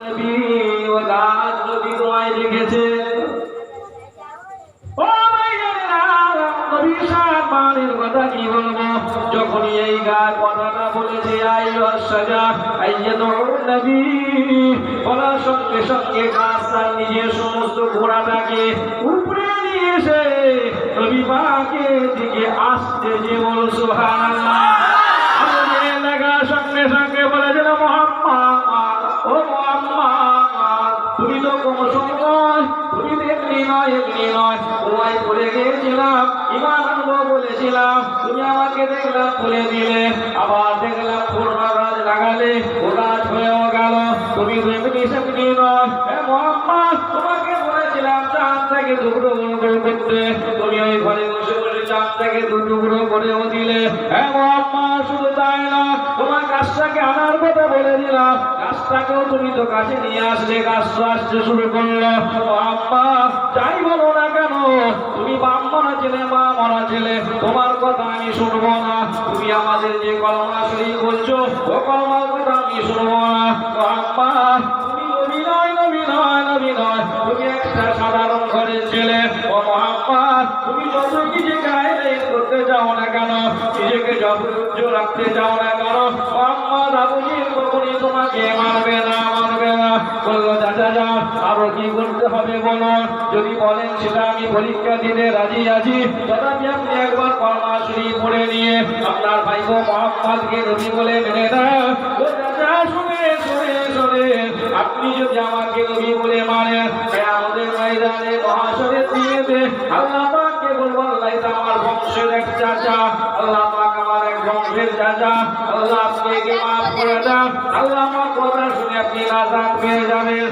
নবী ও গাছ নবী দোয়ায় লিখেছে ও ভাইজানেরা নবী সম্মানের কথা কি বলবো যখনই এই গাছ কথাটা বলেছে আইয়ুস সাজা আইয়াতুন নবী বলার সঙ্গে সঙ্গে গাছ তার নিজের সমস্ত ঘোড়াটাকে উপরে নিয়ে এসে নবী পাকের দিকে আসতে যে বল সুবহানাল্লাহ সঙ্গে সঙ্গে বলেছিল মুহাম্মদ ও মুহাম্মদ তুমি তো কোন সময় তুমি দেখলি নয় এমনি নয় তোমায় বলে গিয়েছিলাম ইমান আনবো বলেছিলাম তুমি আমাকে দেখলাম তুলে দিলে আবার দেখলাম পুরনো গাছ লাগালে ও গাছ হয়েও গেল তুমি এমনি সেমনি নয় হে মুহাম্মদ তোমাকে বলেছিলাম চাঁদ থেকে টুকরো করতে তুমি ওই ঘরে বসে বসে চাঁদ থেকে টুকরো করেও দিলে হে মুহাম্মদ শুধু তাই না তোমার গাছটাকে আনার কথা বলে দিলাম গাছটাকেও তুমি তো কাছে নিয়ে আসলে গাছটা আসতে শুরু করলো আম্মা যাই বলো না কেন তুমি বাপ মরা ছেলে মা মরা ছেলে তোমার কথা আমি শুনবো না তুমি আমাদের যে কলমা শরীফ বলছো ও কলমার কথা আমি শুনবো না আম্মা তুমি নবী নয় তুমি একটা সাধারণ ঘরের ছেলে ও মুহাম্মদ তুমি যত নিজেকে হাইলাইট করতে চাও না কেন নিজেকে যত উজ্জ্বল রাখতে চাও না কেন মুহাম্মদ আপনি কখনই তোমাকে মারবে না বললো চাচা যা আরো কি করতে হবে বলো যদি বলেন সেটা আমি পরীক্ষা দিতে রাজি আছি তথাপি আপনি একবার কলমা শরীফ পড়ে নিয়ে আপনার ভাইপো মুহাম্মদকে নবী বলে মেনে দাও চাচা শুনে আপনি যদি আমাকে নবী বলে মানেন আমাদের ময়দানে মহাশরে দিয়েছে আল্লাহ পাককে বলবো আল্লাহ এটা আমার বংশের এক চাচা আল্লাহ পাক আমার এক বংশের চাচা আল্লাহ আপনাকে মাফ করে দেন আল্লাহ আমার কথা শুনে আপনি নাজাত পেয়ে যাবেন